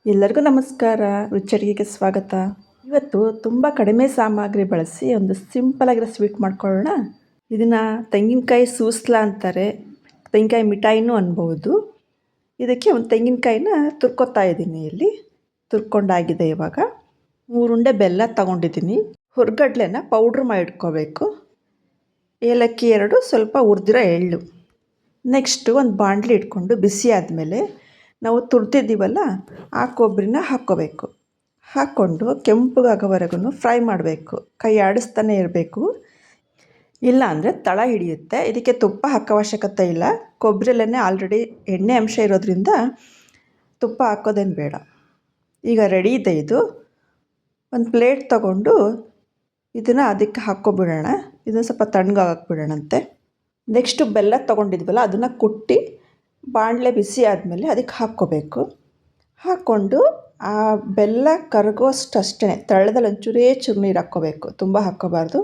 ಎಲ್ಲರಿಗೂ ನಮಸ್ಕಾರ. ರುಚಿ ಸ್ವಾಗತ. ಇವತ್ತು ತುಂಬ ಕಡಿಮೆ ಸಾಮಗ್ರಿ ಬಳಸಿ ಒಂದು ಸಿಂಪಲ್ ಆಗಿರೋ ಸ್ವೀಟ್ ಮಾಡ್ಕೊಳ್ಳೋಣ. ಇದನ್ನು ತೆಂಗಿನಕಾಯಿ ಸೂಸ್ಲ ಅಂತಾರೆ, ತೆಂಗಿನಕಾಯಿ ಮಿಠಾಯಿನೂ ಅನ್ಬೋದು. ಇದಕ್ಕೆ ಒಂದು ತೆಂಗಿನಕಾಯಿನ ತುರ್ಕೊತಾ ಇದ್ದೀನಿ. ಇಲ್ಲಿ ತುರ್ಕೊಂಡಾಗಿದೆ. ಇವಾಗ 3 ಉಂಡೆ ಬೆಲ್ಲ ತಗೊಂಡಿದ್ದೀನಿ. ಹುರ್ಗಡ್ಲೆನ ಪೌಡ್ರ್ ಮಾಡಿ ಇಟ್ಕೋಬೇಕು. ಏಲಕ್ಕಿ 2, ಸ್ವಲ್ಪ ಹುರಿದಿರೋ ಎಳ್ಳು. ನೆಕ್ಸ್ಟು ಒಂದು ಬಾಣಲಿ ಇಟ್ಕೊಂಡು ಬಿಸಿ ಆದಮೇಲೆ ನಾವು ತುರ್ದಿದ್ದೀವಲ್ಲ ಆ ಕೊಬ್ಬರಿನ ಹಾಕ್ಕೋಬೇಕು. ಹಾಕ್ಕೊಂಡು ಕೆಂಪಗಾಗೋವರೆಗೂ ಫ್ರೈ ಮಾಡಬೇಕು. ಕೈ ಆಡಿಸ್ತಾನೆ ಇರಬೇಕು, ಇಲ್ಲ ಅಂದರೆ ತಳ ಹಿಡಿಯುತ್ತೆ. ಇದಕ್ಕೆ ತುಪ್ಪ ಹಾಕೋ ಅವಶ್ಯಕತೆ ಇಲ್ಲ. ಕೊಬ್ಬರಿಯಲ್ಲೇ ಆಲ್ರೆಡಿ ಎಣ್ಣೆ ಅಂಶ ಇರೋದ್ರಿಂದ ತುಪ್ಪ ಹಾಕೋದೇನು ಬೇಡ. ಈಗ ರೆಡಿ ಇದೆ ಇದು. ಒಂದು ಪ್ಲೇಟ್ ತಗೊಂಡು ಇದನ್ನು ಅದಕ್ಕೆ ಹಾಕ್ಕೊಬಿಡೋಣ. ಇದನ್ನು ಸ್ವಲ್ಪ ತಣ್ಣಗಾಗಕ್ಕೆ ಬಿಡೋಣಂತೆ. ನೆಕ್ಸ್ಟು ಬೆಲ್ಲ ತೊಗೊಂಡಿದ್ವಲ್ಲ ಅದನ್ನು ಕುಟ್ಟಿ ಬಾಣಲೆ ಬಿಸಿ ಆದಮೇಲೆ ಅದಕ್ಕೆ ಹಾಕ್ಕೋಬೇಕು. ಹಾಕ್ಕೊಂಡು ಆ ಬೆಲ್ಲ ಕರಗೋಷ್ಟಷ್ಟೇ ತಳದಲ್ಲಿ ಒಂಚೂರೇ ಚೂರು ನೀರು ಹಾಕ್ಕೋಬೇಕು. ತುಂಬ ಹಾಕ್ಕೋಬಾರ್ದು.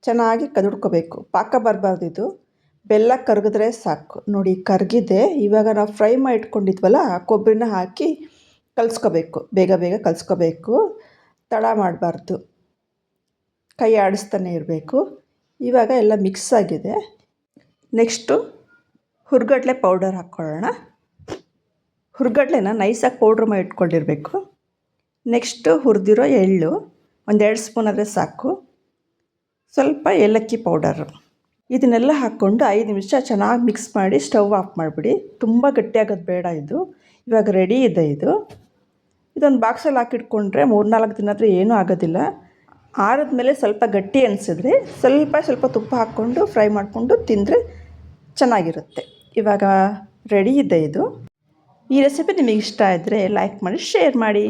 ಚೆನ್ನಾಗಿ ಕದುಡ್ಕೋಬೇಕು. ಪಾಕ ಬರಬಾರ್ದು. ಇದು ಬೆಲ್ಲ ಕರಗಿದ್ರೆ ಸಾಕು. ನೋಡಿ ಕರಗಿದೆ. ಇವಾಗ ನಾವು ಫ್ರೈ ಮಾಡಿ ಇಟ್ಕೊಂಡಿದ್ವಲ್ಲ ಆ ಕೊಬ್ಬರಿನ ಹಾಕಿ ಕಲಿಸ್ಕೋಬೇಕು. ಬೇಗ ಬೇಗ ಕಲಿಸ್ಕೋಬೇಕು. ತಡ ಮಾಡಬಾರ್ದು. ಕೈ ಆಡಿಸ್ತಾನೆ ಇರಬೇಕು. ಇವಾಗ ಎಲ್ಲ ಮಿಕ್ಸ್ ಆಗಿದೆ. ನೆಕ್ಸ್ಟು ಹುರ್ಗಡ್ಲೆ ಪೌಡರ್ ಹಾಕ್ಕೊಳ್ಳೋಣ. ಹುರ್ಗಡ್ಲೆನ ನೈಸಾಗಿ ಪೌಡ್ರ್ ಮಾಡಿ ಇಟ್ಕೊಂಡಿರಬೇಕು. ನೆಕ್ಸ್ಟು ಹುರಿದಿರೋ ಎಳ್ಳು 1-2 ಸ್ಪೂನ್ ಆದರೆ ಸಾಕು. ಸ್ವಲ್ಪ ಏಲಕ್ಕಿ ಪೌಡರು. ಇದನ್ನೆಲ್ಲ ಹಾಕ್ಕೊಂಡು 5 ನಿಮಿಷ ಚೆನ್ನಾಗಿ ಮಿಕ್ಸ್ ಮಾಡಿ ಸ್ಟವ್ ಆಫ್ ಮಾಡಿಬಿಡಿ. ತುಂಬ ಗಟ್ಟಿಯಾಗೋದು ಬೇಡ ಇದು. ಇವಾಗ ರೆಡಿ ಇದೆ ಇದು. ಇದೊಂದು ಬಾಕ್ಸಲ್ಲಿ ಹಾಕಿಟ್ಕೊಂಡ್ರೆ 3-4 ದಿನ ಆದರೆ ಏನೂ ಆಗೋದಿಲ್ಲ. ಆರಿದ್ಮೇಲೆ ಸ್ವಲ್ಪ ಗಟ್ಟಿ ಅನಿಸಿದ್ರೆ ಸ್ವಲ್ಪ ತುಪ್ಪ ಹಾಕ್ಕೊಂಡು ಫ್ರೈ ಮಾಡಿಕೊಂಡು ತಿಂದರೆ ಚೆನ್ನಾಗಿರುತ್ತೆ. ಇವಾಗ ರೆಡಿ ಇದೆ ಇದು. ಈ ರೆಸಿಪಿ ನಿಮಗೆ ಇಷ್ಟ ಇದ್ದರೆ ಲೈಕ್ ಮಾಡಿ, ಶೇರ್ ಮಾಡಿ.